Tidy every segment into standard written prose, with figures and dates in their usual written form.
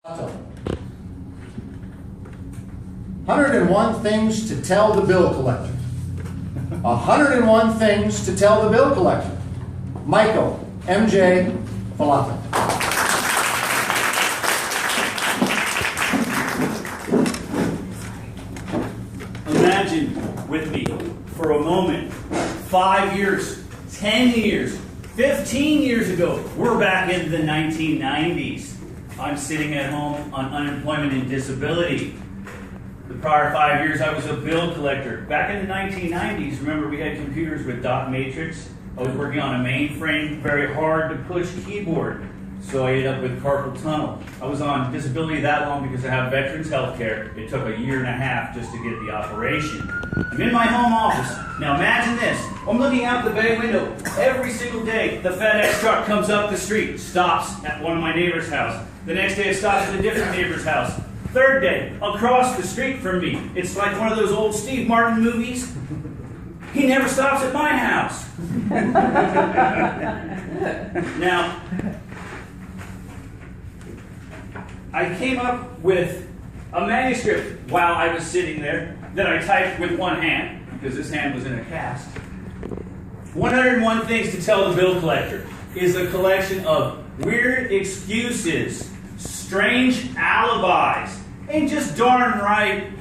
101 things to tell the bill collector. 101 things to tell the bill collector. Michael, MJ, Falato. Imagine with me for a moment, 5 years, 10 years, 15 years ago, we're back in the 1990s. I'm sitting at home on unemployment and disability. The prior 5 years, I was a bill collector. Back in the 1990s, remember we had computers with dot matrix? I was working on a mainframe, very hard to push keyboard. So I ended up with carpal tunnel. I was on disability that long because I have veterans health care. It took a year and a half just to get the operation. I'm in my home office. Now imagine this. I'm looking out the bay window. Every single day, the FedEx truck comes up the street, stops at one of my neighbor's house. The next day it stops at a different neighbor's house. Third day, across the street from me. It's like one of those old Steve Martin movies. He never stops at my house. Now, I came up with a manuscript while I was sitting there that I typed with one hand, because this hand was in a cast. 101 Things to Tell the Bill Collector is a collection of weird excuses, strange alibis, and just darn right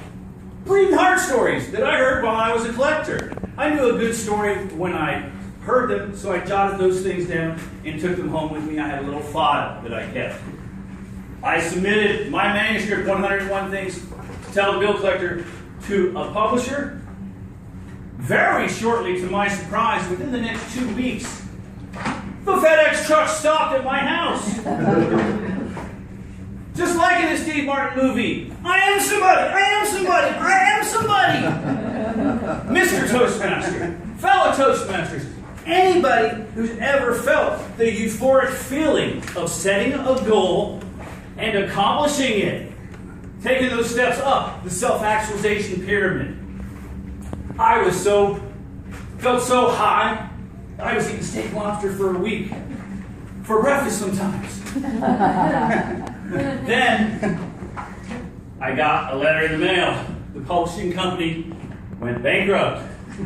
bleeding heart stories that I heard while I was a collector. I knew a good story when I heard them, so I jotted those things down and took them home with me. I had a little file that I kept. I submitted my manuscript, 101 Things to Tell the Bill Collector, to a publisher. Very shortly, to my surprise, within the next 2 weeks, the FedEx truck stopped at my house. Just like in a Steve Martin movie. I am somebody, I am somebody, I am somebody. Mr. Toastmaster, fellow Toastmasters, anybody who's ever felt the euphoric feeling of setting a goal and accomplishing it, taking those steps up the self-actualization pyramid. I felt so high, I was eating steak lobster for a week, for breakfast sometimes. Then, I got a letter in the mail. The publishing company went bankrupt. They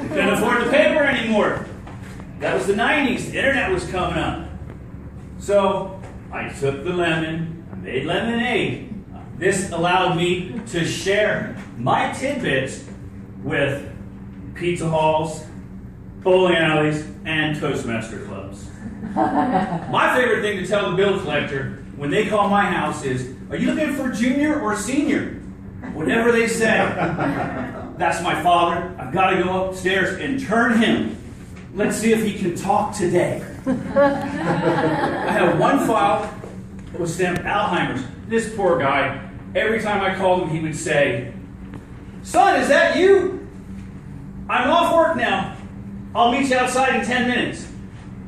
couldn't afford the paper anymore. That was the 90s. The internet was coming up. So, I took the lemon, I made lemonade. This allowed me to share my tidbits with pizza halls, bowling alleys, and Toastmaster clubs. My favorite thing to tell the bill collector when they call my house is, are you looking for junior or senior? Whatever they say. That's my father. I've got to go upstairs and turn him. Let's see if he can talk today. I have one file that was stamped Alzheimer's. This poor guy, every time I called him, he would say, son, is that you? I'm off work now. I'll meet you outside in 10 minutes.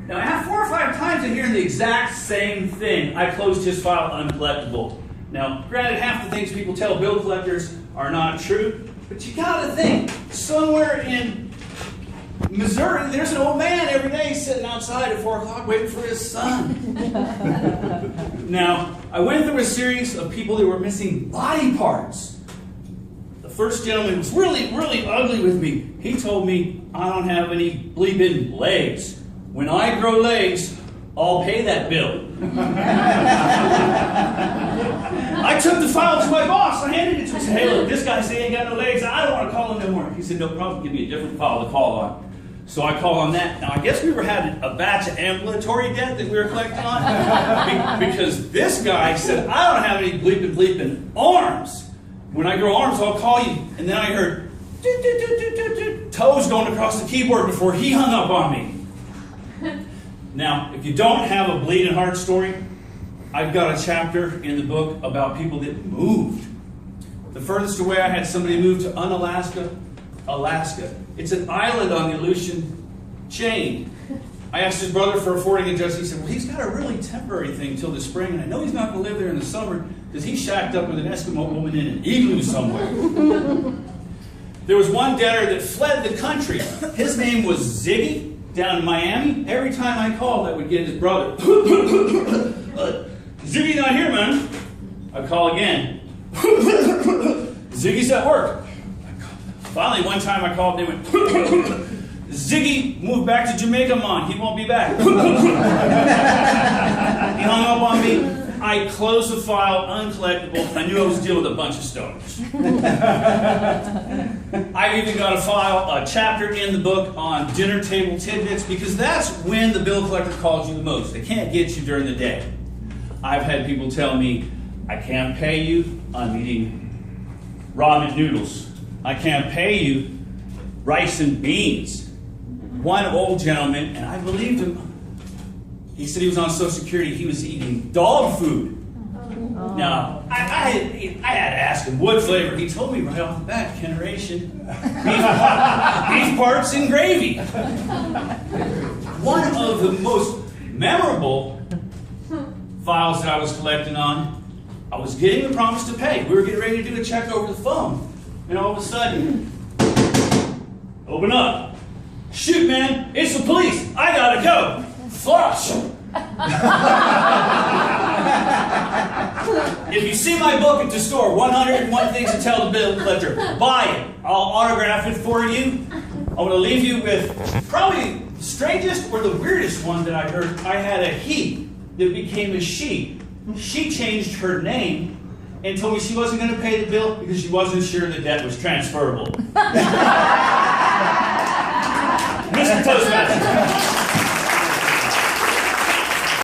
Now, after 4 or 5 times of hearing the exact same thing, I closed his file uncollectible. Now, granted, half the things people tell bill collectors are not true, but you gotta think, somewhere in Missouri, there's an old man every day sitting outside at 4 o'clock waiting for his son. Now, I went through a series of people that were missing body parts. The first gentleman was really, really ugly with me. He told me, I don't have any bleeping legs. When I grow legs, I'll pay that bill. I took the file to my boss. I handed it to him. I said, hey, look, this guy said he ain't got no legs. I don't want to call him no more. He said, no problem. Give me a different file to call on. So I called on that. Now, I guess we were having a batch of ambulatory debt that we were collecting on. Because this guy said, I don't have any bleeping arms. When I grow arms, I'll call you. And then I heard toes going across the keyboard before he hung up on me. Now, if you don't have a bleeding heart story, I've got a chapter in the book about people that moved. The furthest away I had somebody move to Unalaska, Alaska. It's an island on the Aleutian chain. I asked his brother for a forwarding address. He said, well, he's got a really temporary thing till the spring, and I know he's not going to live there in the summer because he's shacked up with an Eskimo woman in an igloo somewhere. There was one debtor that fled the country. His name was Ziggy, down in Miami. Every time I called, I would get his brother. His Ziggy's not here, man. I call again. Ziggy's at work. Finally, one time I called and they went, Ziggy moved back to Jamaica, man. He won't be back. He hung up on me. I closed the file, uncollectible. I knew I was dealing with a bunch of stoners. I even got a chapter in the book on dinner table tidbits, because that's when the bill collector calls you the most. They can't get you during the day. I've had people tell me, I can't pay you, I'm eating ramen noodles. I can't pay you rice and beans. One old gentleman, and I believed him, he said he was on Social Security, he was eating dog food. Now, I had to ask him what flavor. He told me right off the bat, generation, beef parts and gravy. One of the most memorable files that I was collecting on, I was getting the promise to pay. We were getting ready to do a check over the phone. And all of a sudden, open up. Shoot, man, it's the police. I gotta go. Flush. If you see my book at the store, 101 Things to Tell the Bill Collector, buy it. I'll autograph it for you. I'm going to leave you with probably the strangest or the weirdest one that I heard. I had a he that became a she. She changed her name and told me she wasn't going to pay the bill because she wasn't sure the debt was transferable. Mr. Toastmasters.